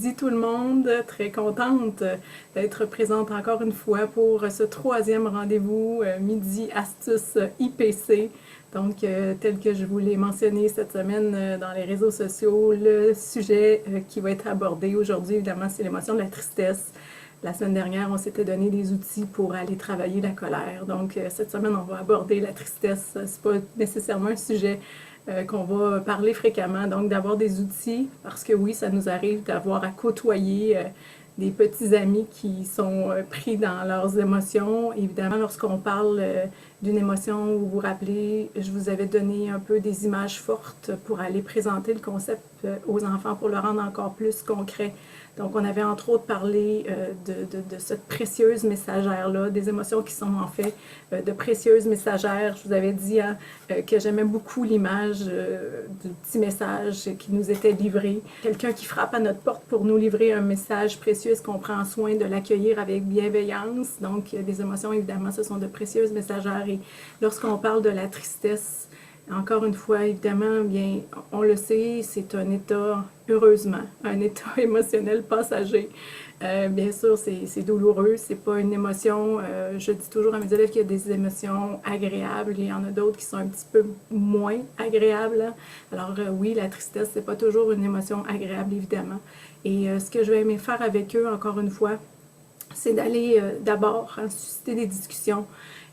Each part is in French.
midi tout le monde, très contente d'être présente encore une fois pour ce troisième rendez-vous Midi Astuces IPC. Donc, tel que je vous l'ai mentionné cette semaine dans les réseaux sociaux, le sujet qui va être abordé aujourd'hui, évidemment, c'est l'émotion de la tristesse. La semaine dernière, on s'était donné des outils pour aller travailler la colère. Donc, cette semaine, on va aborder la tristesse. C'est pas nécessairement un sujet qu'on va parler fréquemment, donc d'avoir des outils, parce que oui, ça nous arrive d'avoir à côtoyer des petits amis qui sont pris dans leurs émotions. Évidemment, lorsqu'on parle d'une émotion, vous vous rappelez, je vous avais donné un peu des images fortes pour aller présenter le concept aux enfants pour le rendre encore plus concret. Donc, on avait entre autres parlé de cette précieuse messagère-là, des émotions qui sont en fait de précieuses messagères. Je vous avais dit que j'aimais beaucoup l'image du petit message qui nous était livré. Quelqu'un qui frappe à notre porte pour nous livrer un message précieux, est-ce qu'on prend soin de l'accueillir avec bienveillance? Donc, des émotions, évidemment, ce sont de précieuses messagères. Et lorsqu'on parle de la tristesse, encore une fois, évidemment, bien, on le sait, c'est un état, heureusement, un état émotionnel passager. Bien sûr, c'est douloureux, c'est pas une émotion. Je dis toujours à mes élèves qu'il y a des émotions agréables, il y en a d'autres qui sont un petit peu moins agréables. Alors oui, la tristesse, c'est pas toujours une émotion agréable, évidemment. Et ce que je vais aimer faire avec eux, encore une fois, c'est d'aller d'abord susciter des discussions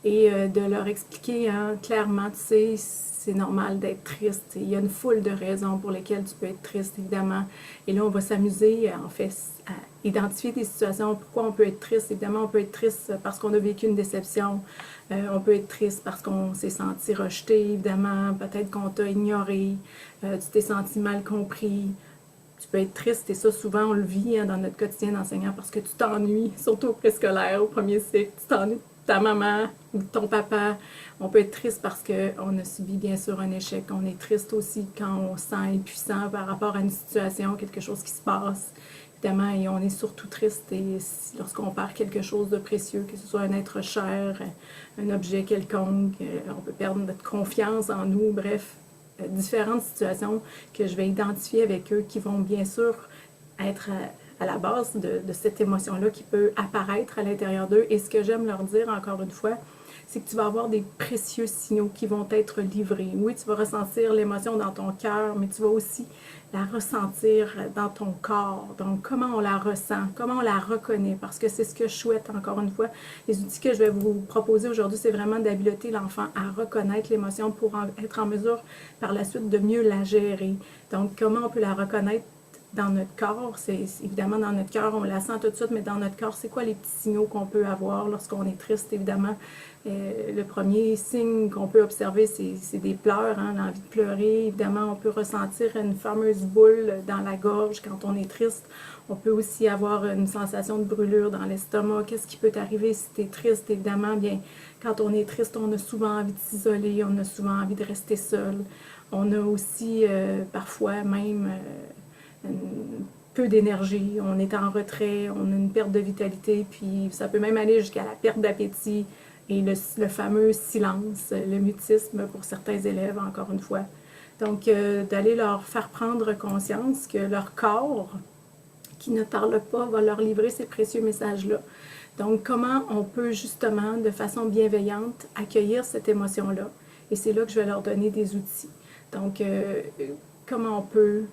et de leur expliquer clairement, tu sais, c'est normal d'être triste. Il y a une foule de raisons pour lesquelles tu peux être triste, évidemment. Et là, on va s'amuser, en fait, à identifier des situations. Pourquoi on peut être triste? Évidemment, on peut être triste parce qu'on a vécu une déception. On peut être triste parce qu'on s'est senti rejeté, évidemment. Peut-être qu'on t'a ignoré. Tu t'es senti mal compris. Tu peux être triste, et ça, souvent, on le vit dans notre quotidien d'enseignant parce que tu t'ennuies, surtout au préscolaire, au premier cycle. Tu t'ennuies de ta maman ou de ton papa. On peut être triste parce qu'on a subi, bien sûr, un échec. On est triste aussi quand on se sent impuissant par rapport à une situation, quelque chose qui se passe. Évidemment, et on est surtout triste lorsqu'on perd quelque chose de précieux, que ce soit un être cher, un objet quelconque, on peut perdre notre confiance en nous, bref, différentes situations que je vais identifier avec eux qui vont bien sûr être à la base de cette émotion-là qui peut apparaître à l'intérieur d'eux. Et ce que j'aime leur dire, encore une fois, c'est que tu vas avoir des précieux signaux qui vont être livrés. Oui, tu vas ressentir l'émotion dans ton cœur, mais tu vas aussi la ressentir dans ton corps. Donc, comment on la ressent, comment on la reconnaît, parce que c'est ce que je souhaite, encore une fois. Les outils que je vais vous proposer aujourd'hui, c'est vraiment d'habiliter l'enfant à reconnaître l'émotion pour être en mesure, par la suite, de mieux la gérer. Donc, comment on peut la reconnaître dans notre corps? C'est évidemment dans notre cœur, on la sent tout de suite, mais dans notre corps, c'est quoi les petits signaux qu'on peut avoir lorsqu'on est triste, évidemment? Le premier signe qu'on peut observer, c'est des pleurs, l'envie de pleurer. Évidemment, on peut ressentir une fameuse boule dans la gorge quand on est triste. On peut aussi avoir une sensation de brûlure dans l'estomac. Qu'est-ce qui peut arriver si tu es triste? Évidemment, bien, quand on est triste, on a souvent envie de s'isoler, on a souvent envie de rester seul. On a aussi parfois même peu d'énergie, on est en retrait, on a une perte de vitalité, puis ça peut même aller jusqu'à la perte d'appétit et le fameux silence, le mutisme pour certains élèves, encore une fois. Donc, d'aller leur faire prendre conscience que leur corps, qui ne parle pas, va leur livrer ces précieux messages-là. Donc, comment on peut justement, de façon bienveillante, accueillir cette émotion-là. Et c'est là que je vais leur donner des outils. Donc, comment on peut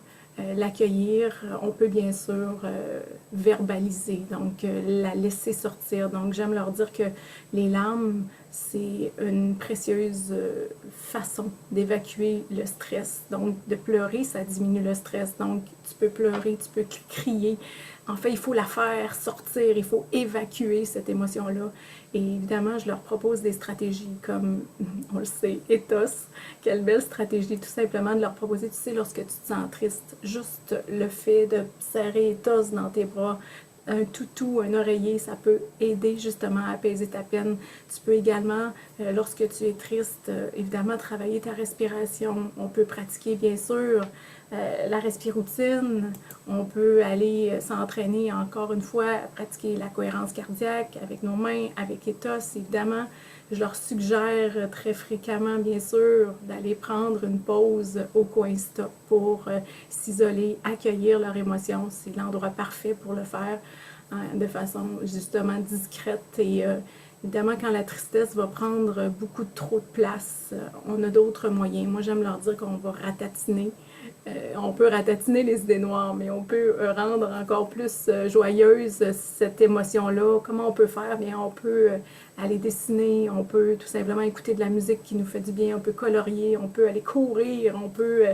l'accueillir, on peut bien sûr verbaliser, donc la laisser sortir. Donc j'aime leur dire que les larmes, c'est une précieuse façon d'évacuer le stress. Donc de pleurer, ça diminue le stress. Donc tu peux pleurer, tu peux crier. En fait, il faut la faire sortir, il faut évacuer cette émotion-là. Et évidemment, je leur propose des stratégies comme, on le sait, Ethos. Quelle belle stratégie, tout simplement, de leur proposer, tu sais, lorsque tu te sens triste, juste le fait de serrer Ethos dans tes bras, un toutou, un oreiller, ça peut aider justement à apaiser ta peine. Tu peux également, lorsque tu es triste, évidemment, travailler ta respiration. On peut pratiquer, bien sûr, la respiroutine. On peut aller s'entraîner, encore une fois, à pratiquer la cohérence cardiaque avec nos mains, avec Ethos, évidemment. Je leur suggère très fréquemment, bien sûr, d'aller prendre une pause au coin stop pour s'isoler, accueillir leurs émotions. C'est l'endroit parfait pour le faire de façon justement discrète et évidemment, quand la tristesse va prendre beaucoup trop de place, on a d'autres moyens. Moi, j'aime leur dire qu'on va ratatiner. On peut ratatiner les idées noires, mais on peut rendre encore plus joyeuse cette émotion-là. Comment on peut faire? Bien, on peut aller dessiner, on peut tout simplement écouter de la musique qui nous fait du bien, on peut colorier, on peut aller courir, on peut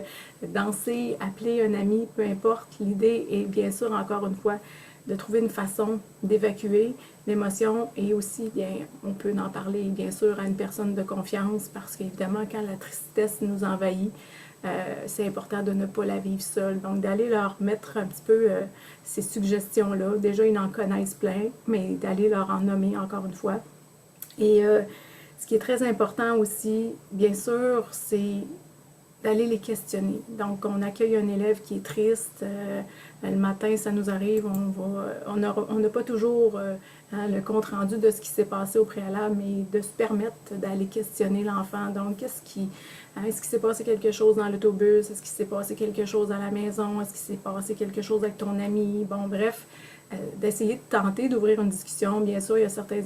danser, appeler un ami, peu importe. L'idée est bien sûr, encore une fois, de trouver une façon d'évacuer l'émotion et aussi, bien, on peut en parler, bien sûr, à une personne de confiance parce qu'évidemment, quand la tristesse nous envahit, c'est important de ne pas la vivre seule. Donc, d'aller leur mettre un petit peu ces suggestions-là. Déjà, ils en connaissent plein, mais d'aller leur en nommer encore une fois. Et ce qui est très important aussi, bien sûr, c'est d'aller les questionner. Donc, on accueille un élève qui est triste. Le matin, ça nous arrive, on n'a pas toujours le compte-rendu de ce qui s'est passé au préalable, mais de se permettre d'aller questionner l'enfant. Donc, est-ce qu'il s'est passé quelque chose dans l'autobus? Est-ce qu'il s'est passé quelque chose à la maison? Est-ce qu'il s'est passé quelque chose avec ton ami? Bon, bref, d'essayer de tenter d'ouvrir une discussion. Bien sûr, il y a certains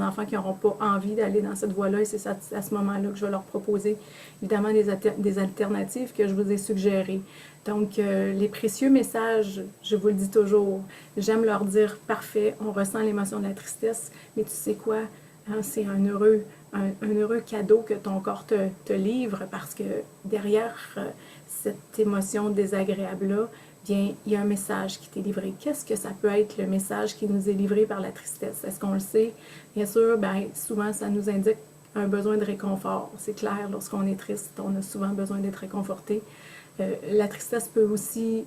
enfants qui n'auront pas envie d'aller dans cette voie-là et c'est à ce moment-là que je vais leur proposer évidemment des alternatives que je vous ai suggérées. Donc, les précieux messages, je vous le dis toujours, j'aime leur dire, parfait, on ressent l'émotion de la tristesse, mais tu sais quoi, hein, c'est un heureux cadeau que ton corps te livre parce que derrière cette émotion désagréable-là, bien, il y a un message qui t'est livré. Qu'est-ce que ça peut être le message qui nous est livré par la tristesse? Est-ce qu'on le sait? Bien sûr, bien, souvent, ça nous indique un besoin de réconfort. C'est clair, lorsqu'on est triste, on a souvent besoin d'être réconforté. La tristesse peut aussi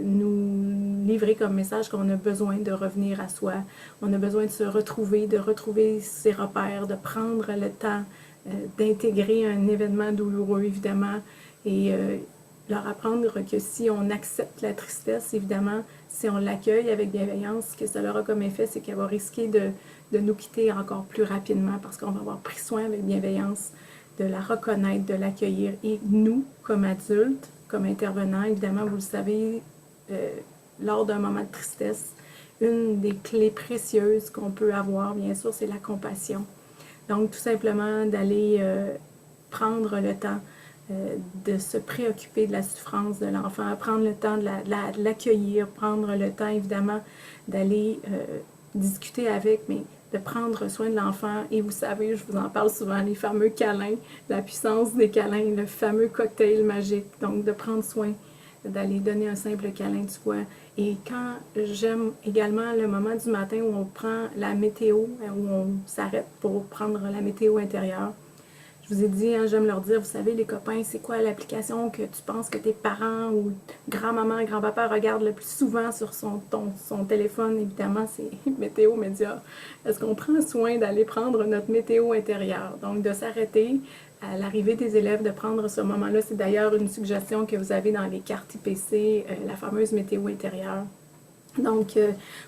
nous livrer comme message qu'on a besoin de revenir à soi. On a besoin de se retrouver, de retrouver ses repères, de prendre le temps d'intégrer un événement douloureux, évidemment, et leur apprendre que si on accepte la tristesse, évidemment, si on l'accueille avec bienveillance, ce que ça aura comme effet, c'est qu'elle va risquer de nous quitter encore plus rapidement parce qu'on va avoir pris soin avec bienveillance de la reconnaître, de l'accueillir. Et nous, comme adultes, comme intervenants, évidemment, vous le savez, lors d'un moment de tristesse, une des clés précieuses qu'on peut avoir, bien sûr, c'est la compassion. Donc, tout simplement d'aller prendre le temps de se préoccuper de la souffrance de l'enfant, prendre le temps de l'accueillir, prendre le temps, évidemment, d'aller discuter avec, mais de prendre soin de l'enfant. Et vous savez, je vous en parle souvent, les fameux câlins, la puissance des câlins, le fameux cocktail magique. Donc, de prendre soin, d'aller donner un simple câlin du foie. Et quand j'aime également le moment du matin où on prend la météo, où on s'arrête pour prendre la météo intérieure. Je vous ai dit, hein, j'aime leur dire, vous savez, les copains, c'est quoi l'application que tu penses que tes parents ou grand-maman, grand-papa regardent le plus souvent sur son téléphone? Évidemment, c'est Météo Média. Est-ce qu'on prend soin d'aller prendre notre météo intérieure? Donc, de s'arrêter à l'arrivée des élèves, de prendre ce moment-là. C'est d'ailleurs une suggestion que vous avez dans les cartes IPC, la fameuse météo intérieure. Donc,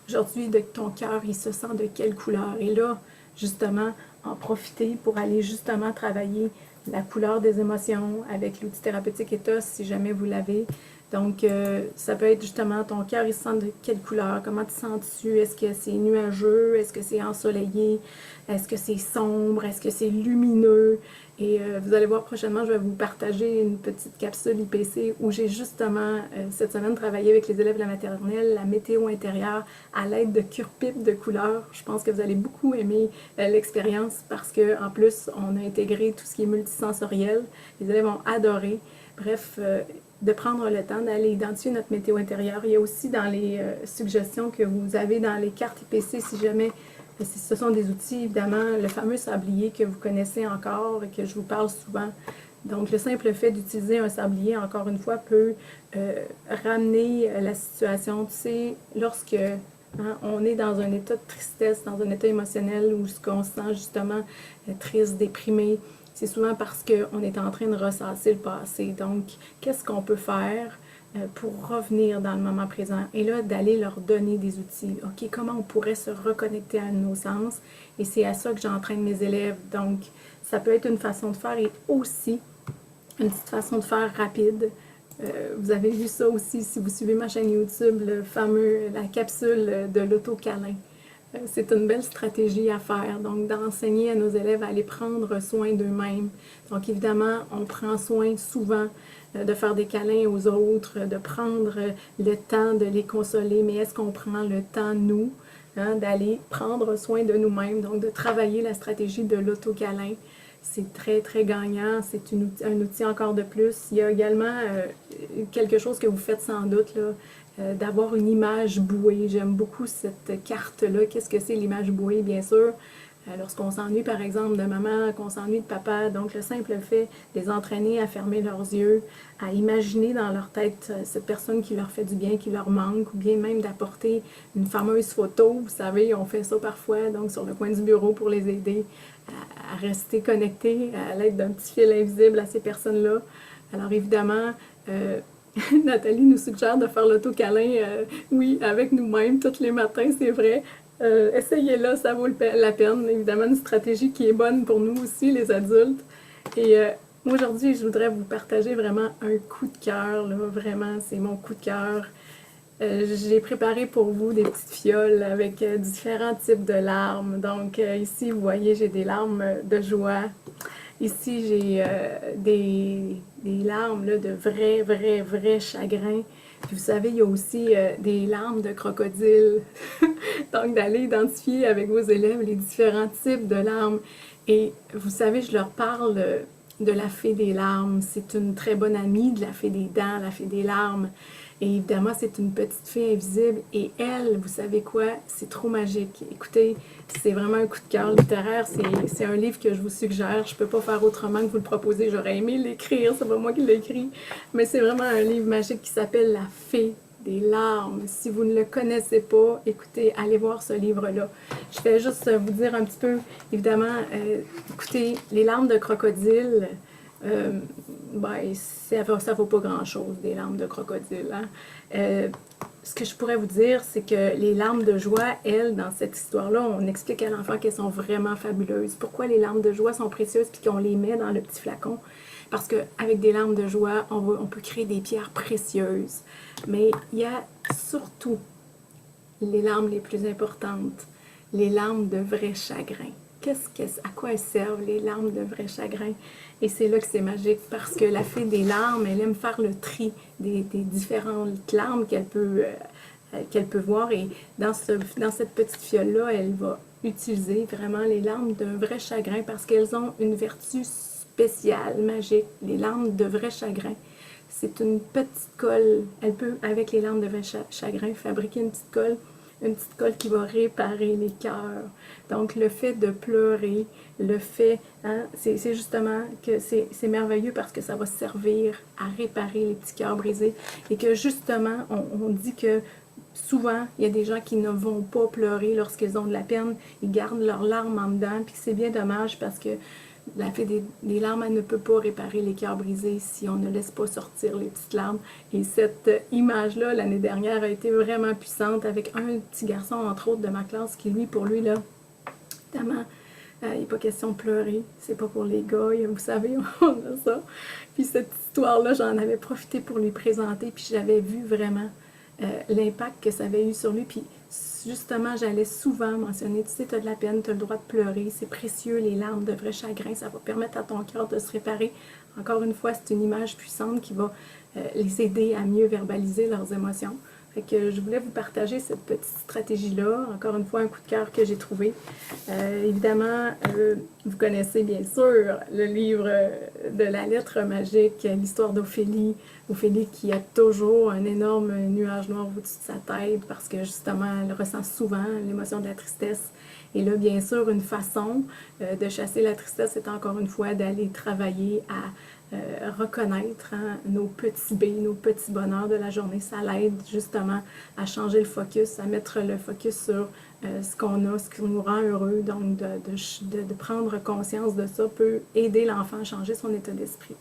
aujourd'hui, ton cœur, il se sent de quelle couleur? Et là, justement, en profiter pour aller justement travailler la couleur des émotions avec l'outil thérapeutique Ethos, si jamais vous l'avez. Donc, ça peut être justement ton cœur, il se sent de quelle couleur? Comment te sens-tu? Est-ce que c'est nuageux? Est-ce que c'est ensoleillé? Est-ce que c'est sombre? Est-ce que c'est lumineux? Et vous allez voir prochainement, je vais vous partager une petite capsule IPC où j'ai justement cette semaine travaillé avec les élèves de la maternelle, la météo intérieure à l'aide de cure-pipe de couleurs. Je pense que vous allez beaucoup aimer l'expérience parce qu'en plus, on a intégré tout ce qui est multisensoriel. Les élèves ont adoré. Bref, de prendre le temps d'aller identifier notre météo intérieure. Il y a aussi dans les suggestions que vous avez dans les cartes IPC, si jamais ce sont des outils, évidemment, le fameux sablier que vous connaissez encore et que je vous parle souvent. Donc, le simple fait d'utiliser un sablier, encore une fois, peut ramener la situation. Tu sais, lorsque on est dans un état de tristesse, dans un état émotionnel où on se sent justement triste, déprimé, c'est souvent parce qu'on est en train de ressasser le passé. Donc, qu'est-ce qu'on peut faire pour revenir dans le moment présent. Et là, d'aller leur donner des outils. OK, comment on pourrait se reconnecter à nos sens? Et c'est à ça que j'entraîne mes élèves. Donc, ça peut être une façon de faire et aussi une petite façon de faire rapide. Vous avez vu ça aussi si vous suivez ma chaîne YouTube, la capsule de l'auto-câlin. C'est une belle stratégie à faire, donc d'enseigner à nos élèves à aller prendre soin d'eux-mêmes. Donc évidemment, on prend soin souvent de faire des câlins aux autres, de prendre le temps de les consoler, mais est-ce qu'on prend le temps, nous, d'aller prendre soin de nous-mêmes, donc de travailler la stratégie de l'auto-câlin? C'est très, très gagnant. C'est un outil encore de plus. Il y a également quelque chose que vous faites sans doute, là, d'avoir une image bouée. J'aime beaucoup cette carte-là. Qu'est-ce que c'est l'image bouée? Bien sûr, lorsqu'on s'ennuie, par exemple, de maman, qu'on s'ennuie de papa, donc le simple fait de les entraîner à fermer leurs yeux, à imaginer dans leur tête cette personne qui leur fait du bien, qui leur manque, ou bien même d'apporter une fameuse photo. Vous savez, on fait ça parfois, donc sur le coin du bureau pour les aider à rester connectés à l'aide d'un petit fil invisible à ces personnes-là. Alors évidemment, Nathalie nous suggère de faire l'auto-câlin, oui, avec nous-mêmes tous les matins, c'est vrai. Essayez-la, ça vaut la peine. Évidemment, une stratégie qui est bonne pour nous aussi, les adultes. Et aujourd'hui, je voudrais vous partager vraiment un coup de cœur, là, vraiment, c'est mon coup de cœur. J'ai préparé pour vous des petites fioles avec différents types de larmes. Donc ici, vous voyez, j'ai des larmes de joie. Ici, j'ai des larmes là, de vrai chagrin. Puis vous savez, il y a aussi des larmes de crocodile. Donc, d'aller identifier avec vos élèves les différents types de larmes. Et vous savez, je leur parle de la fée des larmes. C'est une très bonne amie de la fée des dents, la fée des larmes. Et évidemment, c'est une petite fée invisible. Et elle, vous savez quoi? C'est trop magique. Écoutez, c'est vraiment un coup de cœur littéraire. C'est un livre que je vous suggère. Je peux pas faire autrement que vous le proposer. J'aurais aimé l'écrire. C'est pas moi qui l'ai écrit. Mais c'est vraiment un livre magique qui s'appelle La fée des larmes. Si vous ne le connaissez pas, écoutez, allez voir ce livre-là. Je vais juste vous dire un petit peu, évidemment, écoutez, les larmes de crocodile, ben, ça vaut pas grand-chose, des larmes de crocodile. Hein? Ce que je pourrais vous dire, c'est que les larmes de joie, elles, dans cette histoire-là, on explique à l'enfant qu'elles sont vraiment fabuleuses. Pourquoi les larmes de joie sont précieuses puis qu'on les met dans le petit flacon? Parce qu'avec des larmes de joie, on peut créer des pierres précieuses. Mais il y a surtout les larmes les plus importantes, les larmes de vrai chagrin. À quoi elles servent, les larmes de vrai chagrin? Et c'est là que c'est magique, parce que la fée des larmes, elle aime faire le tri des différentes larmes qu'elle peut voir. Et dans cette petite fiole-là, elle va utiliser vraiment les larmes d'un vrai chagrin, parce qu'elles ont une vertu spéciale, magique, les larmes de vrai chagrin. C'est une petite colle. Elle peut, avec les larmes de vrai chagrin, fabriquer une petite colle qui va réparer les cœurs. Donc, le fait de pleurer, le fait, hein, c'est justement que c'est merveilleux parce que ça va servir à réparer les petits cœurs brisés. Et que justement, on dit que souvent, il y a des gens qui ne vont pas pleurer lorsqu'ils ont de la peine. Ils gardent leurs larmes en dedans. Puis c'est bien dommage parce que la fée des larmes, elle ne peut pas réparer les cœurs brisés si on ne laisse pas sortir les petites larmes. Et cette image-là, l'année dernière, a été vraiment puissante avec un petit garçon, entre autres, de ma classe, qui, pour lui, là, évidemment, il n'est pas question de pleurer. C'est pas pour les gars, vous savez, on a ça. Puis cette histoire-là, j'en avais profité pour lui présenter, puis j'avais vu vraiment l'impact que ça avait eu sur lui. Puis justement, j'allais souvent mentionner, tu sais, tu as de la peine, tu as le droit de pleurer, c'est précieux, les larmes de vrai chagrin, ça va permettre à ton cœur de se réparer. Encore une fois, c'est une image puissante qui va les aider à mieux verbaliser leurs émotions. Fait que je voulais vous partager cette petite stratégie-là. Encore une fois, un coup de cœur que j'ai trouvé. Évidemment, vous connaissez bien sûr le livre de la lettre magique, l'histoire d'Ophélie. Ophélie qui a toujours un énorme nuage noir au-dessus de sa tête parce que justement, elle ressent souvent l'émotion de la tristesse. Et là, bien sûr, une façon de chasser la tristesse, c'est encore une fois d'aller travailler à reconnaître nos petits B, nos petits bonheurs de la journée. Ça l'aide justement à changer le focus, à mettre le focus sur ce qu'on a, ce qui nous rend heureux. Donc, de prendre conscience de ça peut aider l'enfant à changer son état d'esprit.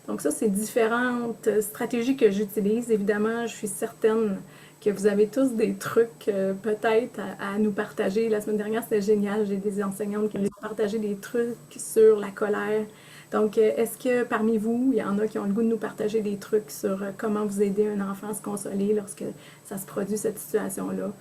Donc ça, c'est différentes stratégies que j'utilise. Évidemment, je suis certaine que vous avez tous des trucs peut-être à nous partager. La semaine dernière, c'était génial. J'ai des enseignantes qui nous ont partagé des trucs sur la colère. Donc, est-ce que parmi vous, il y en a qui ont le goût de nous partager des trucs sur comment vous aider un enfant à se consoler lorsque ça se produit, cette situation-là?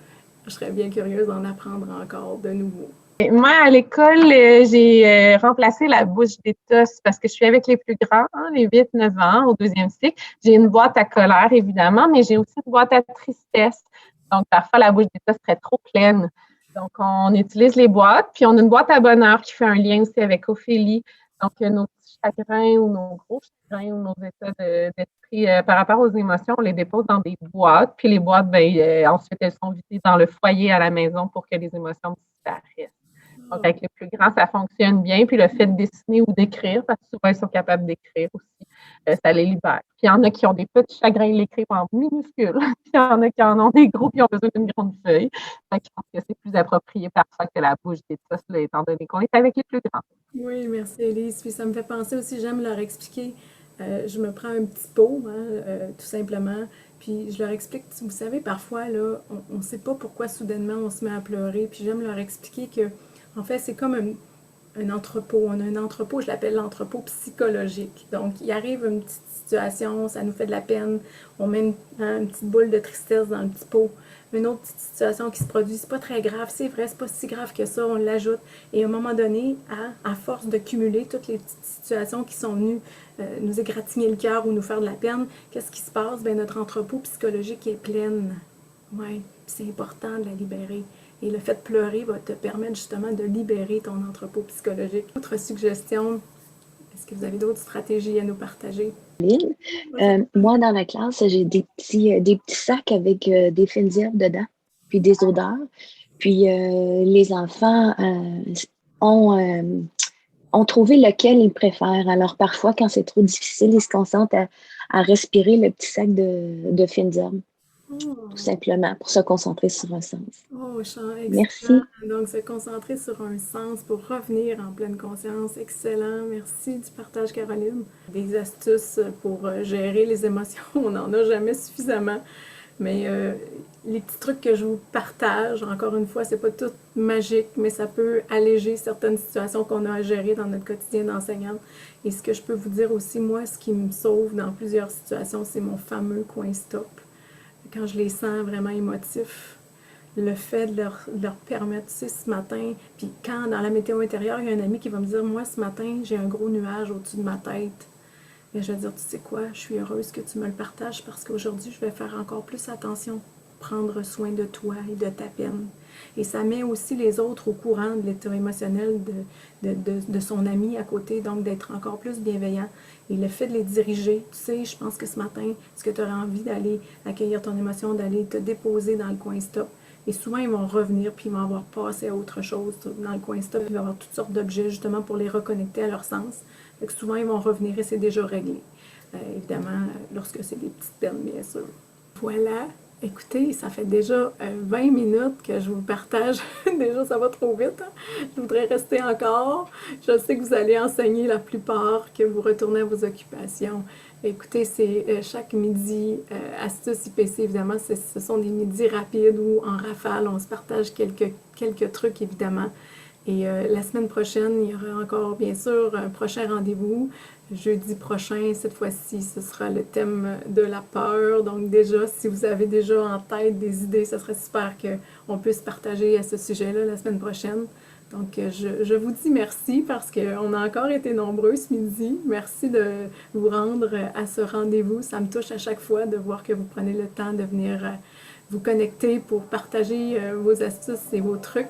Je serais bien curieuse d'en apprendre encore de nouveau. Moi, à l'école, j'ai remplacé la bouche d'étos parce que je suis avec les plus grands, hein, les 8-9 ans, au deuxième cycle. J'ai une boîte à colère, évidemment, mais j'ai aussi une boîte à tristesse. Donc, parfois, la bouche d'étos serait trop pleine. Donc, on utilise les boîtes. Puis, on a une boîte à bonheur qui fait un lien aussi avec Ophélie. Donc, nos petits chagrins ou nos gros chagrins ou nos états d'esprit par rapport aux émotions, on les dépose dans des boîtes. Puis, les boîtes, ensuite, elles sont vidées dans le foyer à la maison pour que les émotions disparaissent. Donc, avec les plus grands, ça fonctionne bien. Puis le fait de dessiner ou d'écrire, parce que souvent, ils sont capables d'écrire aussi, ça les libère. Puis il y en a qui ont des petits chagrins, ils l'écrivent en minuscules. Puis il y en a qui en ont des gros, qui ont besoin d'une grande feuille. Donc, je pense que c'est plus approprié parfois que la bouche des tosses, là, étant donné qu'on est avec les plus grands. Oui, merci Elise. Puis ça me fait penser aussi, j'aime leur expliquer. Je me prends un petit pot, hein, tout simplement, puis je leur explique, vous savez, parfois, là, on ne sait pas pourquoi soudainement on se met à pleurer, puis j'aime leur expliquer que, en fait, c'est comme un entrepôt. On a un entrepôt, je l'appelle l'entrepôt psychologique. Donc, il arrive une petite situation, ça nous fait de la peine, on met une petite boule de tristesse dans le petit pot. Une autre petite situation qui se produit, c'est pas très grave, c'est vrai, c'est pas si grave que ça, on l'ajoute. Et à un moment donné, à force de cumuler toutes les petites situations qui sont venues nous égratigner le cœur ou nous faire de la peine, qu'est-ce qui se passe? Ben, notre entrepôt psychologique est pleine. Oui, c'est important de la libérer. Et le fait de pleurer va te permettre justement de libérer ton entrepôt psychologique. Autre suggestion, est-ce que vous avez d'autres stratégies à nous partager? Moi, dans la classe, j'ai des petits sacs avec des fines herbes dedans, puis des odeurs. Puis les enfants ont trouvé lequel ils préfèrent. Alors parfois, quand c'est trop difficile, ils se concentrent à respirer le petit sac de fines herbes, tout simplement, pour se concentrer sur un sens. Oh, excellent. Merci. Donc, se concentrer sur un sens pour revenir en pleine conscience. Excellent. Merci du partage, Caroline. Des astuces pour gérer les émotions, on n'en a jamais suffisamment. Mais les petits trucs que je vous partage, encore une fois, c'est pas tout magique, mais ça peut alléger certaines situations qu'on a à gérer dans notre quotidien d'enseignante. Et ce que je peux vous dire aussi, moi, ce qui me sauve dans plusieurs situations, c'est mon fameux coin stop. Quand je les sens vraiment émotifs, le fait de leur permettre, tu sais, ce matin, puis quand dans la météo intérieure, il y a un ami qui va me dire, moi, ce matin, j'ai un gros nuage au-dessus de ma tête. Et je vais dire, tu sais quoi, je suis heureuse que tu me le partages parce qu'aujourd'hui, je vais faire encore plus attention, prendre soin de toi et de ta peine. Et ça met aussi les autres au courant de l'état émotionnel de son ami à côté, donc d'être encore plus bienveillant. Et le fait de les diriger, tu sais, je pense que ce matin, est-ce que tu aurais envie d'aller accueillir ton émotion, d'aller te déposer dans le coin stop? Et souvent, ils vont revenir, puis ils vont avoir passé à autre chose dans le coin stop. Il va y avoir toutes sortes d'objets, justement, pour les reconnecter à leur sens. Fait que souvent, ils vont revenir et c'est déjà réglé. Évidemment, lorsque c'est des petites peines, bien sûr. Voilà. Écoutez, ça fait déjà 20 minutes que je vous partage. Déjà, ça va trop vite. Hein? Je voudrais rester encore. Je sais que vous allez enseigner la plupart, que vous retournez à vos occupations. Écoutez, c'est chaque midi, Astuces IPC, évidemment, ce sont des midis rapides où, en rafale, on se partage quelques trucs, évidemment. Et la semaine prochaine, il y aura encore, bien sûr, un prochain rendez-vous. Jeudi prochain, cette fois-ci, ce sera le thème de la peur. Donc déjà, si vous avez déjà en tête des idées, ce serait super qu'on puisse partager à ce sujet-là la semaine prochaine. Donc je vous dis merci parce qu'on a encore été nombreux ce midi. Merci de vous rendre à ce rendez-vous. Ça me touche à chaque fois de voir que vous prenez le temps de venir vous connecter pour partager vos astuces et vos trucs.